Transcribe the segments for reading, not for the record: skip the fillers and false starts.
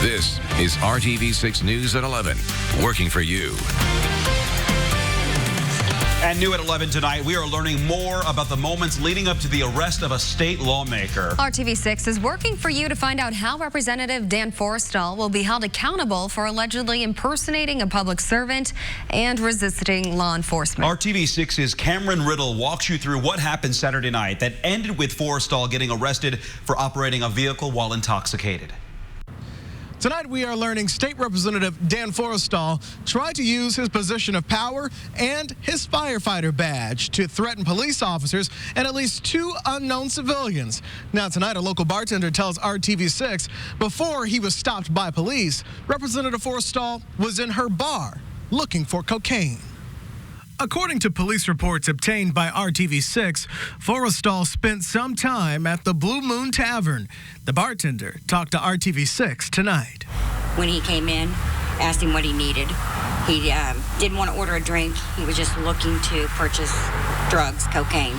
This is RTV6 News at 11, working for you. And new at 11 tonight, we are learning more about the moments leading up to the arrest of a state lawmaker. RTV6 is working for you to find out how Representative Dan Forrestal will be held accountable for allegedly impersonating a public servant and resisting law enforcement. RTV6's Cameron Riddle walks you through what happened Saturday night that ended with Forrestal getting arrested for operating a vehicle while intoxicated. Tonight we are learning State Representative Dan Forrestal tried to use his position of power and his firefighter badge to threaten police officers and at least 2 unknown civilians. Now tonight a local bartender tells RTV6 before he was stopped by police, Representative Forrestal was in her bar looking for cocaine. According to police reports obtained by RTV6, Forrestal spent some time at the Blue Moon Tavern. The bartender talked to RTV6 tonight. When he came in, asked him what he needed. He didn't want to order a drink. He was just looking to purchase drugs, cocaine.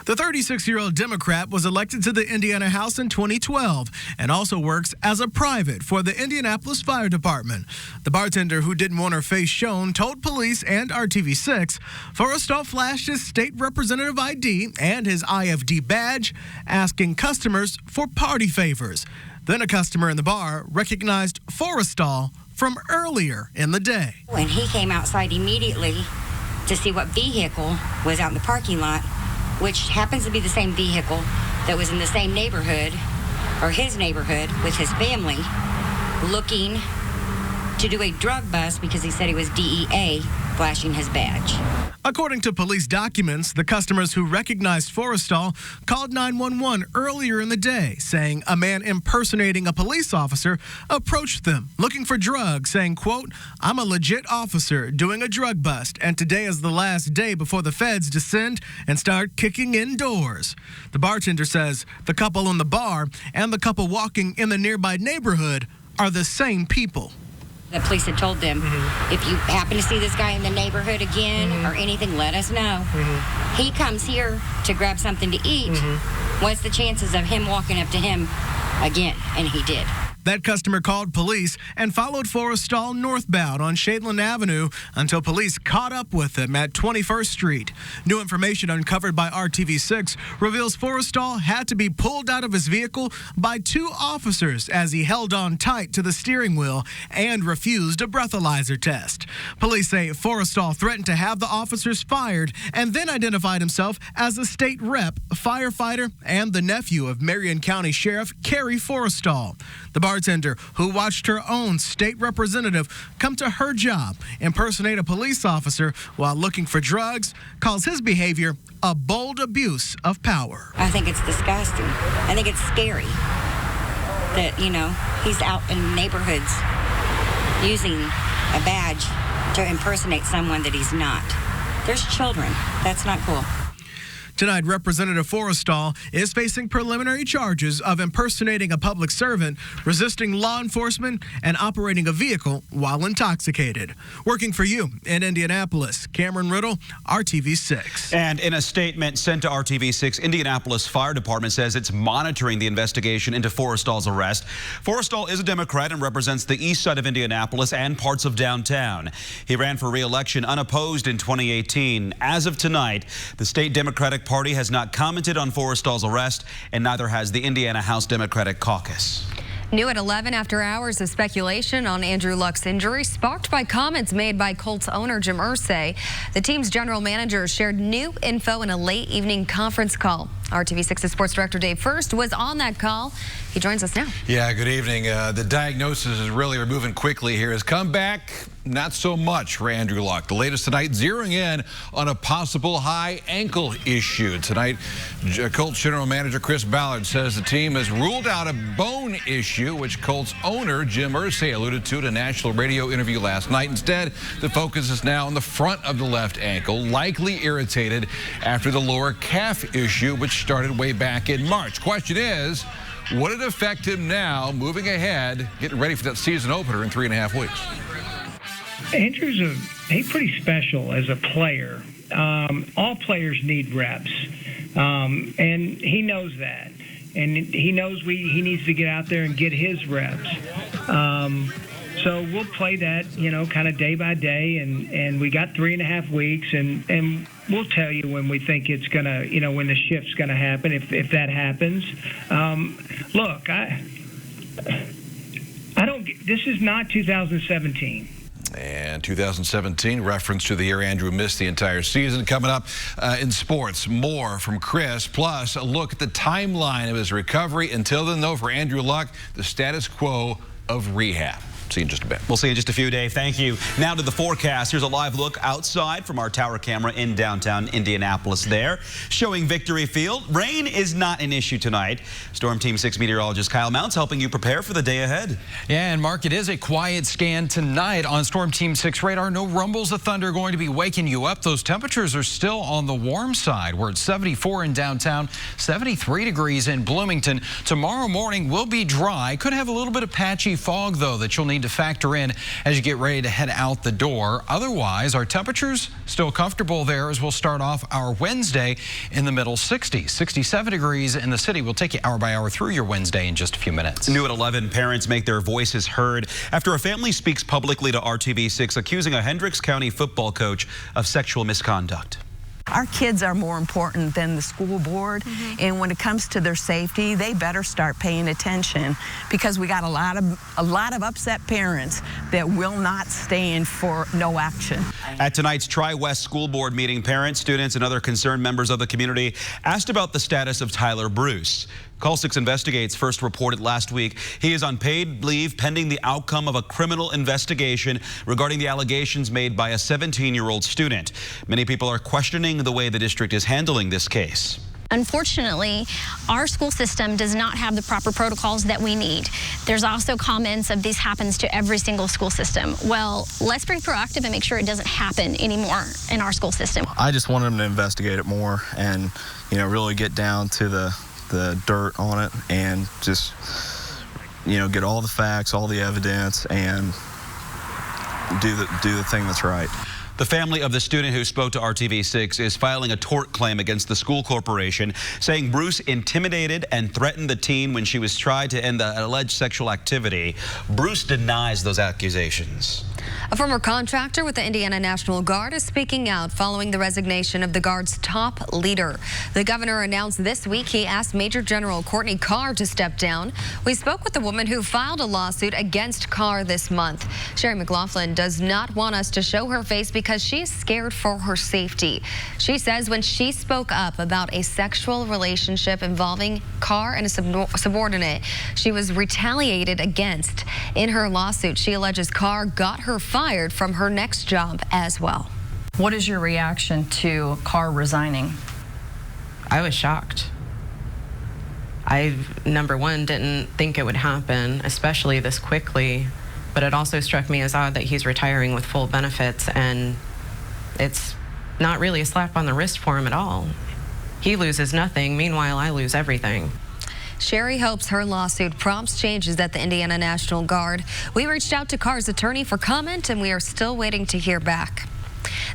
The 36-year-old Democrat was elected to the Indiana House in 2012 and also works as a private for the Indianapolis Fire Department. The bartender, who didn't want her face shown, told police and RTV6 Forrestal flashed his state representative ID and his IFD badge, asking customers for party favors. Then a customer in the bar recognized Forrestal from earlier in the day. When he came outside immediately to see what vehicle was out in the parking lot, which happens to be the same vehicle that was in the same neighborhood, or his neighborhood, with his family, looking to do a drug bust because he said he was DEA, flashing his badge. According to police documents, the customers who recognized Forrestal called 911 earlier in the day, saying a man impersonating a police officer approached them looking for drugs, saying, quote, "I'm a legit officer doing a drug bust, and today is the last day before the feds descend and start kicking in doors." The bartender says the couple in the bar and the couple walking in the nearby neighborhood are the same people. The police had told them, if you happen to see this guy in the neighborhood again or anything, let us know. He comes here to grab something to eat. What's the chances of him walking up to him again? And he did. That customer called police and followed Forrestal northbound on Shadeland Avenue until police caught up with him at 21st Street. New information uncovered by RTV6 reveals Forrestal had to be pulled out of his vehicle by 2 officers as he held on tight to the steering wheel and refused a breathalyzer test. Police say Forrestal threatened to have the officers fired and then identified himself as a state rep, firefighter, and the nephew of Marion County Sheriff Carrie Forrestal. The bartender, who watched her own state representative come to her job, impersonate a police officer while looking for drugs, calls his behavior a bold abuse of power. I think it's disgusting. I think it's scary that, he's out in neighborhoods using a badge to impersonate someone that he's not. There's children. That's not cool. Tonight, Representative Forrestal is facing preliminary charges of impersonating a public servant, resisting law enforcement, and operating a vehicle while intoxicated. Working for you in Indianapolis, Cameron Riddle, RTV6. And in a statement sent to RTV6, Indianapolis Fire Department says it's monitoring the investigation into Forrestal's arrest. Forrestal is a Democrat and represents the east side of Indianapolis and parts of downtown. He ran for re-election unopposed in 2018. As of tonight, the state Democratic Party has not commented on Forrestal's arrest, and neither has the Indiana House Democratic Caucus. New at 11, after hours of speculation on Andrew Luck's injury, sparked by comments made by Colts owner Jim Irsay, the team's general manager shared new info in a late evening conference call. RTV6's sports director Dave First was on that call. He joins us now. Yeah, good evening. The diagnosis is really moving quickly here. His comeback, not so much for Andrew Luck. The latest tonight, zeroing in on a possible high ankle issue. Tonight, Colts general manager Chris Ballard says the team has ruled out a bone issue, which Colts owner Jim Irsay alluded to in a national radio interview last night. Instead, the focus is now on the front of the left ankle, likely irritated after the lower calf issue, which started way back in March. Question is, would it affect him now, moving ahead, getting ready for that season opener in 3.5 weeks? Andrew's he's pretty special as a player. All players need reps, and he knows that. and he knows he needs to get out there and get his reps. So we'll play that, kind of day by day, and we got 3.5 weeks, and we'll tell you when we think it's gonna, when the shift's gonna happen, if that happens. Look, I don't. This is not 2017. And 2017, reference to the year Andrew missed the entire season. Coming up in sports, more from Chris, plus a look at the timeline of his recovery. Until then, though, for Andrew Luck, the status quo of rehab. See you in just a bit. We'll see you in just a few, Dave. Thank you. Now to the forecast. Here's a live look outside from our tower camera in downtown Indianapolis there, showing Victory Field. Rain is not an issue tonight. Storm Team 6 meteorologist Kyle Mounts helping you prepare for the day ahead. Yeah, and Mark, it is a quiet scan tonight on Storm Team 6 radar. No rumbles of thunder going to be waking you up. Those temperatures are still on the warm side. We're at 74 in downtown, 73 degrees in Bloomington. Tomorrow morning will be dry. Could have a little bit of patchy fog, though, that you'll need to factor in as you get ready to head out the door. Otherwise, our temperatures still comfortable there as we'll start off our Wednesday in the middle 60s. 67 degrees in the city. We'll take you hour by hour through your Wednesday in just a few minutes. New at 11, parents make their voices heard after a family speaks publicly to RTV6 accusing a Hendricks County football coach of sexual misconduct. Our kids are more important than the school board, and when it comes to their safety, they better start paying attention, because we got a lot of upset parents that will not stand for no action. At tonight's Tri-West School Board meeting, parents, students, and other concerned members of the community asked about the status of Tyler Bruce. Call 6 Investigates first reported last week he is on paid leave pending the outcome of a criminal investigation regarding the allegations made by a 17-year-old student. Many people are questioning the way the district is handling this case. Unfortunately, our school system does not have the proper protocols that we need. There's also comments of this happens to every single school system. Well, let's be proactive and make sure it doesn't happen anymore in our school system. I just wanted them to investigate it more and, really get down to the dirt on it and just, get all the facts, all the evidence, and do the thing that's right. The family of the student who spoke to RTV6 is filing a tort claim against the school corporation, saying Bruce intimidated and threatened the teen when she was trying to end the alleged sexual activity. Bruce denies those accusations. A former contractor with the Indiana National Guard is speaking out following the resignation of the Guard's top leader. The governor announced this week he asked Major General Courtney Carr to step down. We spoke with the woman who filed a lawsuit against Carr this month. Sherry McLaughlin does not want us to show her face because she is scared for her safety. She says when she spoke up about a sexual relationship involving Carr and a subordinate, she was retaliated against. In her lawsuit, she alleges Carr got her fired from her next job as well. What is your reaction to Carr resigning? I was shocked. I, number one, didn't think it would happen, especially this quickly, but it also struck me as odd that he's retiring with full benefits, and it's not really a slap on the wrist for him at all. He loses nothing, meanwhile I lose everything. Sherry hopes her lawsuit prompts changes at the Indiana National Guard. We reached out to Carr's attorney for comment, and we are still waiting to hear back.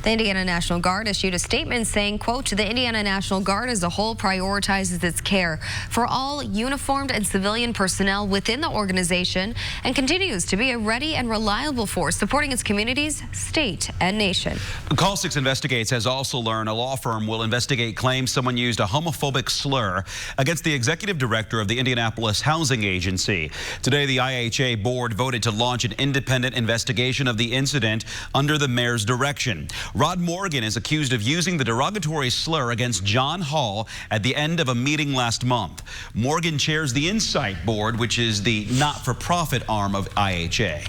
The Indiana National Guard issued a statement saying, quote, the Indiana National Guard as a whole prioritizes its care for all uniformed and civilian personnel within the organization and continues to be a ready and reliable force supporting its communities, state, and nation. Call 6 Investigates has also learned a law firm will investigate claims someone used a homophobic slur against the executive director of the Indianapolis Housing Agency. Today, the IHA board voted to launch an independent investigation of the incident under the mayor's direction. Rod Morgan is accused of using the derogatory slur against John Hall at the end of a meeting last month. Morgan chairs the Insight Board, which is the not-for-profit arm of IHA.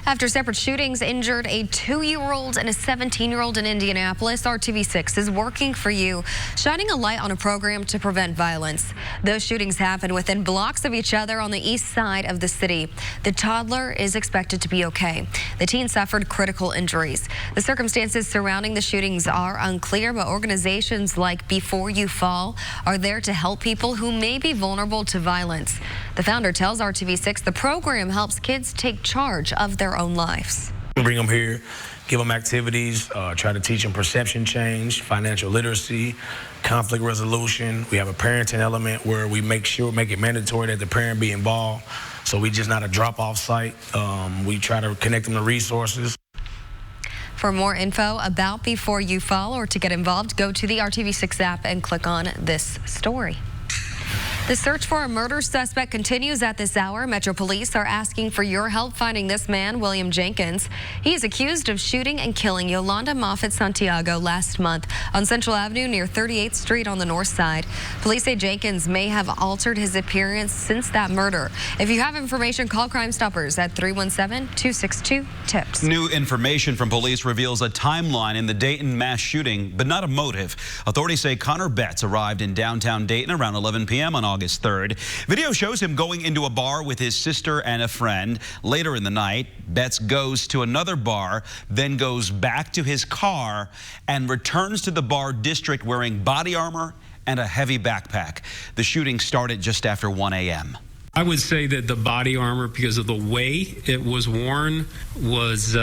After separate shootings injured a 2-year-old and a 17-year-old in Indianapolis, RTV6 is working for you, shining a light on a program to prevent violence. Those shootings happened within blocks of each other on the east side of the city. The toddler is expected to be okay. The teen suffered critical injuries. The circumstances surrounding the shootings are unclear, but organizations like Before You Fall are there to help people who may be vulnerable to violence. The founder tells RTV6 the program helps kids take charge of their own lives. Bring them here, give them activities, try to teach them perception change, financial literacy, conflict resolution. We have a parenting element where we make it mandatory that the parent be involved. So we just not a drop-off site. We try to connect them to resources. For more info about Before You Fall or to get involved, go to the RTV6 app and click on this story. The search for a murder suspect continues at this hour. Metro Police are asking for your help finding this man, William Jenkins. He is accused of shooting and killing Yolanda Moffett Santiago last month on Central Avenue near 38th Street on the north side. Police say Jenkins may have altered his appearance since that murder. If you have information, call Crime Stoppers at 317-262-TIPS. New information from police reveals a timeline in the Dayton mass shooting, but not a motive. Authorities say Connor Betts arrived in downtown Dayton around 11 p.m. on August 3rd. Video shows him going into a bar with his sister and a friend. Later in the night, Betts goes to another bar, then goes back to his car and returns to the bar district wearing body armor and a heavy backpack. The shooting started just after 1 a.m. I would say that the body armor, because of the way it was worn, was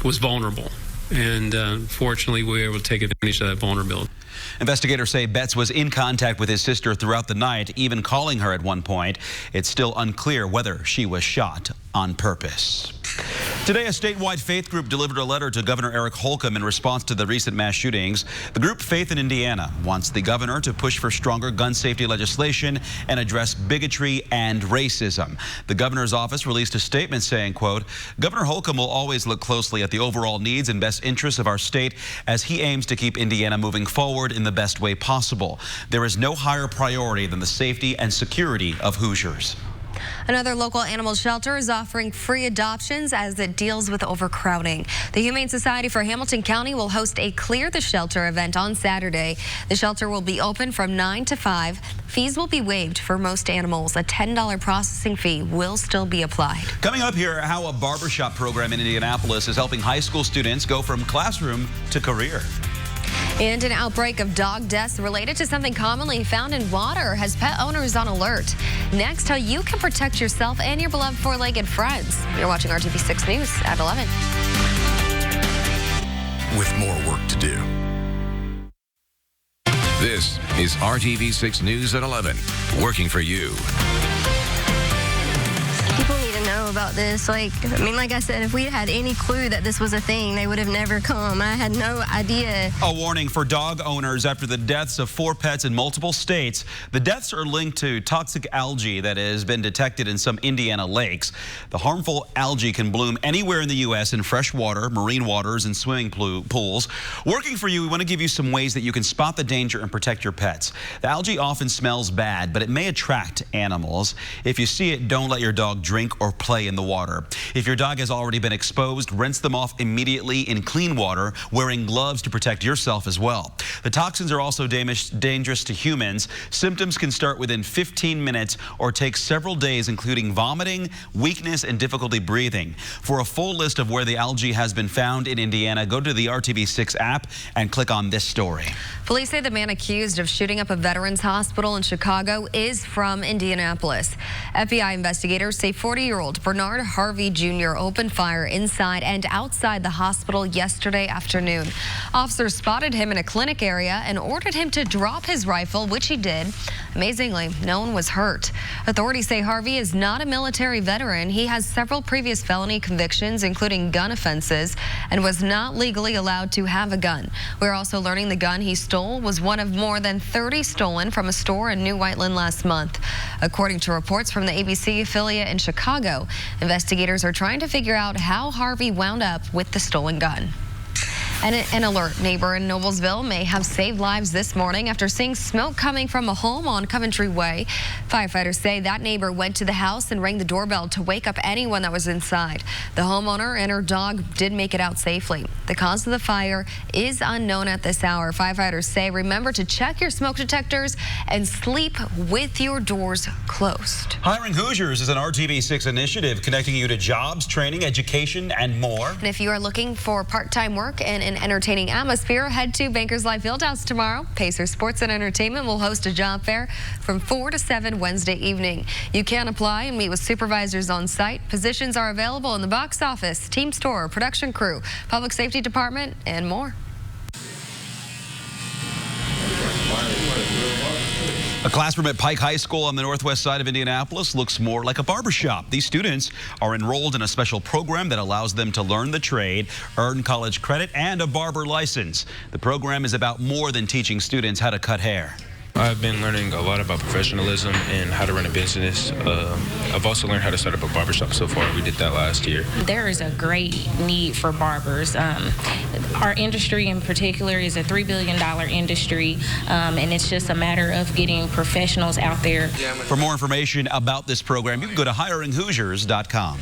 vulnerable. And fortunately, we were able to take advantage of that vulnerability. Investigators say Betts was in contact with his sister throughout the night, even calling her at one point. It's still unclear whether she was shot on purpose. Today, a statewide faith group delivered a letter to Governor Eric Holcomb in response to the recent mass shootings. The group Faith in Indiana wants the governor to push for stronger gun safety legislation and address bigotry and racism. The governor's office released a statement saying, quote, Governor Holcomb will always look closely at the overall needs and best interests of our state as he aims to keep Indiana moving forward in the best way possible. There is no higher priority than the safety and security of Hoosiers. Another local animal shelter is offering free adoptions as it deals with overcrowding. The Humane Society for Hamilton County will host a Clear the Shelter event on Saturday. The shelter will be open from 9 to 5. Fees will be waived for most animals. A $10 processing fee will still be applied. Coming up here, how a barbershop program in Indianapolis is helping high school students go from classroom to career. And an outbreak of dog deaths related to something commonly found in water has pet owners on alert. Next, how you can protect yourself and your beloved four-legged friends. You're watching RTV6 News at 11. With more work to do. This is RTV6 News at 11, working for you. People need to know about this. Like I said, if we had any clue that this was a thing, they would have never come. I had no idea. A warning for dog owners after the deaths of 4 pets in multiple states. The deaths are linked to toxic algae that has been detected in some Indiana lakes. The harmful algae can bloom anywhere in the U.S. in fresh water, marine waters, and swimming pools. Working for you, we want to give you some ways that you can spot the danger and protect your pets. The algae often smells bad, but it may attract animals. If you see it, don't let your dog drink or play in the water. If your dog has already been exposed, rinse them off immediately in clean water, wearing gloves to protect yourself as well. The toxins are also dangerous to humans. Symptoms can start within 15 minutes or take several days, including vomiting, weakness, and difficulty breathing. For a full list of where the algae has been found in Indiana, go to the RTV6 app and click on this story. Police say the man accused of shooting up a veterans hospital in Chicago is from Indianapolis. FBI investigators say 40-year-old Bernard Harvey Jr. opened fire inside and outside the hospital yesterday afternoon. Officers spotted him in a clinic area and ordered him to drop his rifle, which he did. Amazingly, no one was hurt. Authorities say Harvey is not a military veteran. He has several previous felony convictions, including gun offenses, and was not legally allowed to have a gun. We're also learning the gun he stole was one of more than 30 stolen from a store in New Whiteland last month. According to reports from the ABC affiliate in Chicago, investigators are trying to figure out how Harvey wound up with the stolen gun. And an alert neighbor in Noblesville may have saved lives this morning after seeing smoke coming from a home on Coventry Way. Firefighters say that neighbor went to the house and rang the doorbell to wake up anyone that was inside. The homeowner and her dog did make it out safely. The cause of the fire is unknown at this hour. Firefighters say remember to check your smoke detectors and sleep with your doors closed. Hiring Hoosiers is an RTV6 initiative connecting you to jobs, training, education, and more. And if you are looking for part-time work in and entertaining atmosphere. Head to Bankers Life Fieldhouse tomorrow. Pacer Sports and Entertainment will host a job fair from 4 to 7 Wednesday evening. You can apply and meet with supervisors on site. Positions are available in the box office, team store, production crew, public safety department, and more. A classroom at Pike High School on the northwest side of Indianapolis looks more like a barbershop. These students are enrolled in a special program that allows them to learn the trade, earn college credit, and a barber license. The program is about more than teaching students how to cut hair. I've been learning a lot about professionalism and how to run a business. I've also learned how to start up a barbershop so far. We did that last year. There is a great need for barbers. Our industry in particular is a $3 billion industry, and it's just a matter of getting professionals out there. For more information about this program, you can go to hiringhoosiers.com.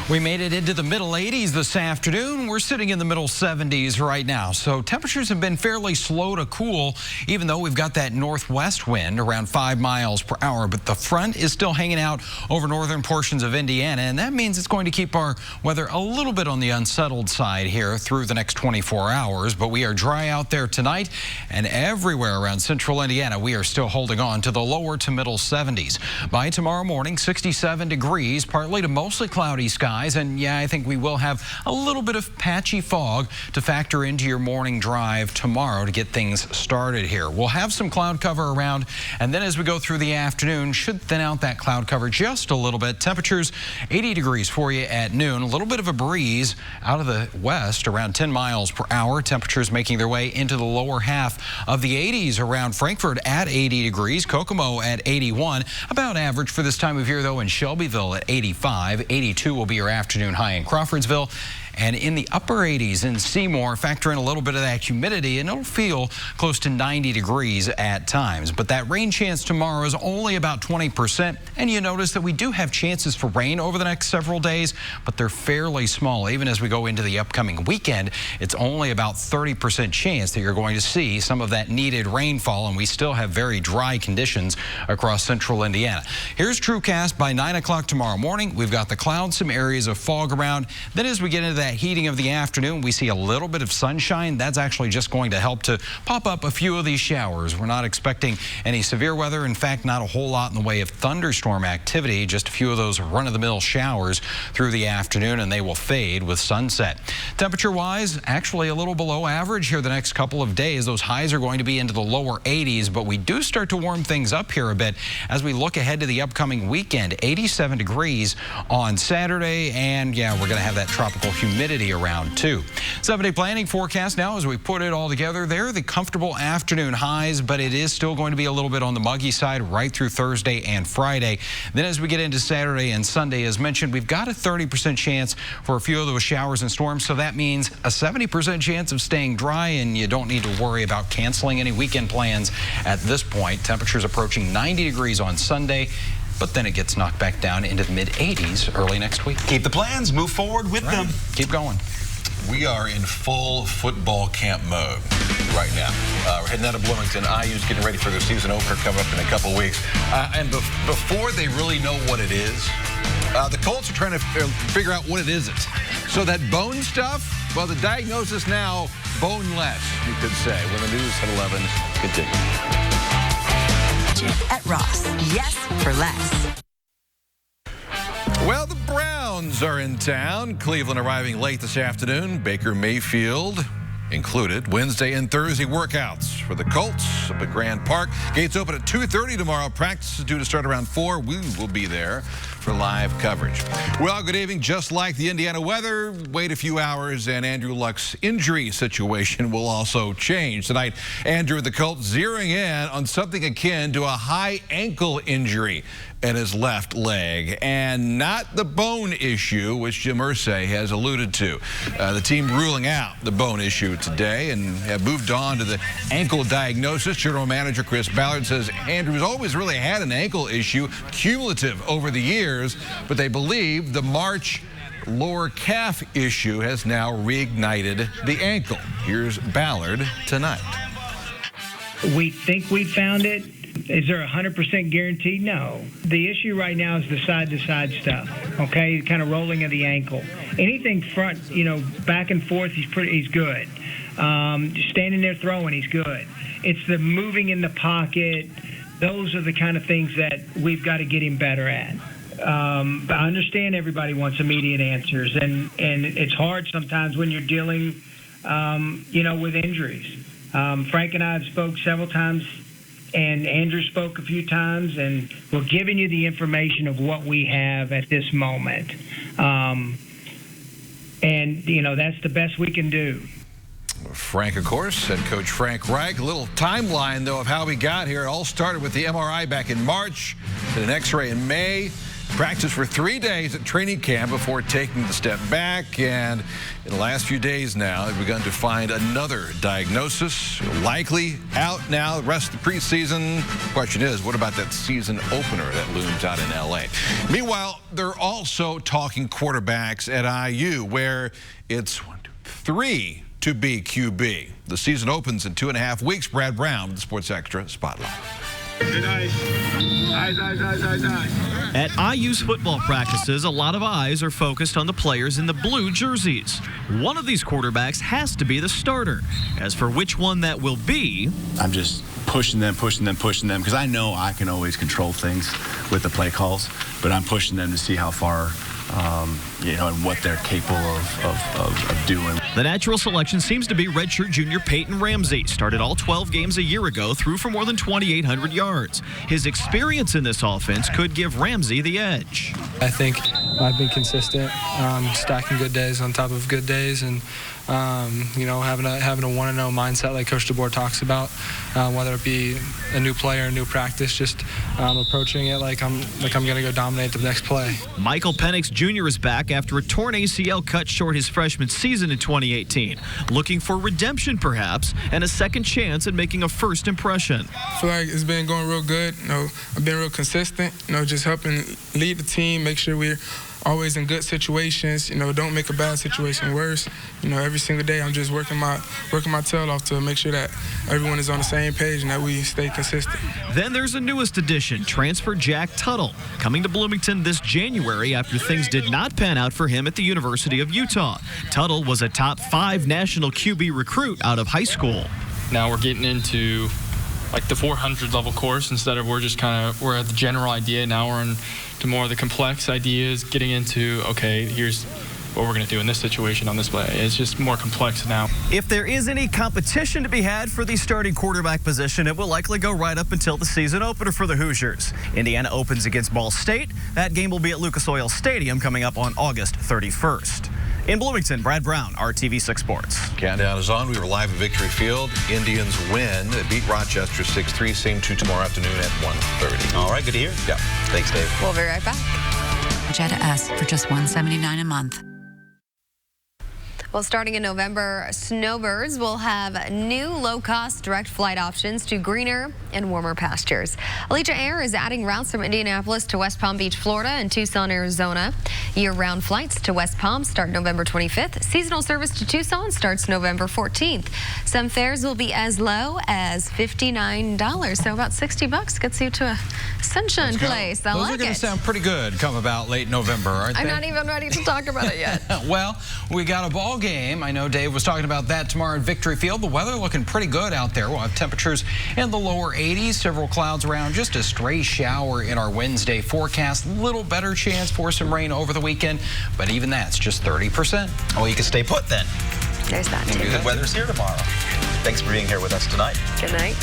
We made it into the middle 80s this afternoon. We're sitting in the middle 70s right now. So temperatures have been fairly slow to cool, even though we've got that northwest wind around 5 miles per hour. But the front is still hanging out over northern portions of Indiana, and that means it's going to keep our weather a little bit on the unsettled side here through the next 24 hours. But we are dry out there tonight, and everywhere around central Indiana, we are still holding on to the lower to middle 70s. By tomorrow morning, 67 degrees, partly to mostly cloudy skies, and yeah, I think we will have a little bit of patchy fog to factor into your morning drive tomorrow to get things started here. We'll have some cloud cover around, and then as we go through the afternoon, should thin out that cloud cover just a little bit. Temperatures 80 degrees for you at noon. A little bit of a breeze out of the west around 10 miles per hour. Temperatures making their way into the lower half of the 80s around Frankfort at 80 degrees. Kokomo at 81. About average for this time of year, though, in Shelbyville at 85. 82 will be your afternoon high in Crawfordsville. And in the upper 80s in Seymour, factor in a little bit of that humidity, and it'll feel close to 90 degrees at times. But that rain chance tomorrow is only about 20%. And you notice that we do have chances for rain over the next several days, but they're fairly small. Even as we go into the upcoming weekend, it's only about 30% chance that you're going to see some of that needed rainfall, and we still have very dry conditions across central Indiana. Here's TrueCast by 9 o'clock tomorrow morning. We've got the clouds, some areas of fog around. Then as we get into that heating of the afternoon, we see a little bit of sunshine. That's actually just going to help to pop up a few of these showers. We're not expecting any severe weather. In fact, not a whole lot in the way of thunderstorm activity, just a few of those run-of-the-mill showers through the afternoon, and they will fade with sunset. Temperature-wise, actually a little below average here the next couple of days. Those highs are going to be into the lower 80s, but we do start to warm things up here a bit as we look ahead to the upcoming weekend. 87 degrees on Saturday, and yeah, we're going to have that tropical humidity around too. 7-day planning forecast now as we put it all together. There, the comfortable afternoon highs, but it is still going to be a little bit on the muggy side right through Thursday and Friday. Then as we get into Saturday and Sunday, as mentioned, we've got a 30% chance for a few of those showers and storms. So that means a 70% chance of staying dry, and you don't need to worry about canceling any weekend plans at this point. Temperatures approaching 90 degrees on Sunday, but then it gets knocked back down into the mid-80s early next week. Keep the plans, move forward with them. Keep going. We are in full football camp mode right now. We're heading out of Bloomington. IU's getting ready for their season opener coming up in a couple weeks. And before they really know what it is, the Colts are trying to figure out what it isn't. So that bone stuff, well, the diagnosis now, boneless, you could say, when the news at 11 continues. At Ross, yes for less. Well, the Browns are in town. Cleveland arriving late this afternoon. Baker Mayfield included. Wednesday and Thursday workouts for the Colts up at Grand Park. Gates open at 2:30 tomorrow. Practice is due to start around 4. We will be there for live coverage. Well, good evening. Just like the Indiana weather, wait a few hours and Andrew Luck's injury situation will also change. Tonight, Andrew and the Colts zeroing in on something akin to a high ankle injury in his left leg, and not the bone issue, which Jim Irsay has alluded to. The team ruling out the bone issue today and have moved on to the ankle diagnosis. General Manager Chris Ballard says Andrew's always really had an ankle issue, cumulative over the years, but they believe the March lower calf issue has now reignited the ankle. Here's Ballard tonight. We think we found it. Is there 100% guarantee? No. The issue right now is the side-to-side stuff, okay, kind of rolling of the ankle. Anything front, back and forth, he's good. Standing there throwing, he's good. It's the moving in the pocket. Those are the kind of things that we've got to get him better at. But I understand everybody wants immediate answers, and it's hard sometimes when you're dealing, with injuries. Frank and I have spoke several times, and Andrew spoke a few times, and we're giving you the information of what we have at this moment. That's the best we can do. Frank, of course, and Coach Frank Reich. A little timeline, though, of how we got here. It all started with the MRI back in March, then an X-ray in May. Practiced for 3 days at training camp before taking the step back, and in the last few days now, they've begun to find another diagnosis. Likely out now the rest of the preseason. Question is, what about that season opener that looms out in L.A.? Meanwhile, they're also talking quarterbacks at IU, where it's 3 to be QB. The season opens in 2.5 weeks. Brad Brown with the Sports Extra Spotlight. At IU's football practices, a lot of eyes are focused on the players in the blue jerseys. One of these quarterbacks has to be the starter. As for which one that will be, I'm just pushing them, because I know I can always control things with the play calls, but I'm pushing them to see how far, and what they're capable of doing. The natural selection seems to be redshirt junior Peyton Ramsey. Started all 12 games a year ago, threw for more than 2,800 yards. His experience in this offense could give Ramsey the edge. I think I've been consistent, stacking good days on top of good days, and having a 1-0 mindset like Coach DeBoer talks about, whether it be a new player, a new practice, just approaching it like I'm going to go dominate the next play. Michael Penix Jr. is back after a torn ACL cut short his freshman season in 2018. Looking for redemption, perhaps, and a second chance at making a first impression. I feel like it's been going real good. I've been real consistent, just helping lead the team, make sure we're always in good situations, don't make a bad situation worse. Every single day I'm just working my tail off to make sure that everyone is on the same page and that we stay consistent. Then there's the newest addition, transfer Jack Tuttle, coming to Bloomington this January after things did not pan out for him at the University of Utah. Tuttle was a top 5 national QB recruit out of high school. Now we're getting into like the 400 level course instead of we're at the general idea. Now we're into more of the complex ideas, getting into, okay, here's what we're going to do in this situation on this play. It's just more complex now. If there is any competition to be had for the starting quarterback position, it will likely go right up until the season opener for the Hoosiers. Indiana opens against Ball State. That game will be at Lucas Oil Stadium coming up on August 31st. In Bloomington, Brad Brown, RTV6 Sports. Countdown is on. We were live at Victory Field. Indians win. They beat Rochester 6-3. Same 2 tomorrow afternoon at 1:30. All right, good to hear. Yeah. Thanks, Dave. We'll be right back. Jetta S for just $179 a month. Well, starting in November, snowbirds will have new low-cost direct flight options to greener and warmer pastures. Allegiant Air is adding routes from Indianapolis to West Palm Beach, Florida, and Tucson, Arizona. Year-round flights to West Palm start November 25th. Seasonal service to Tucson starts November 14th. Some fares will be as low as $59, so about $60 gets you to a sunshine place. I like it. Those are going to sound pretty good come about late November, aren't they? I'm not even ready to talk about it yet. Well, we got a ball game. I know Dave was talking about that tomorrow at Victory Field. The weather looking pretty good out there. We'll have temperatures in the lower 80s, several clouds around, just a stray shower in our Wednesday forecast. Little better chance for some rain over the weekend, but even that's just 30%. Oh, you can stay put then. There's that too. Good weather's here tomorrow. Thanks for being here with us tonight. Good night.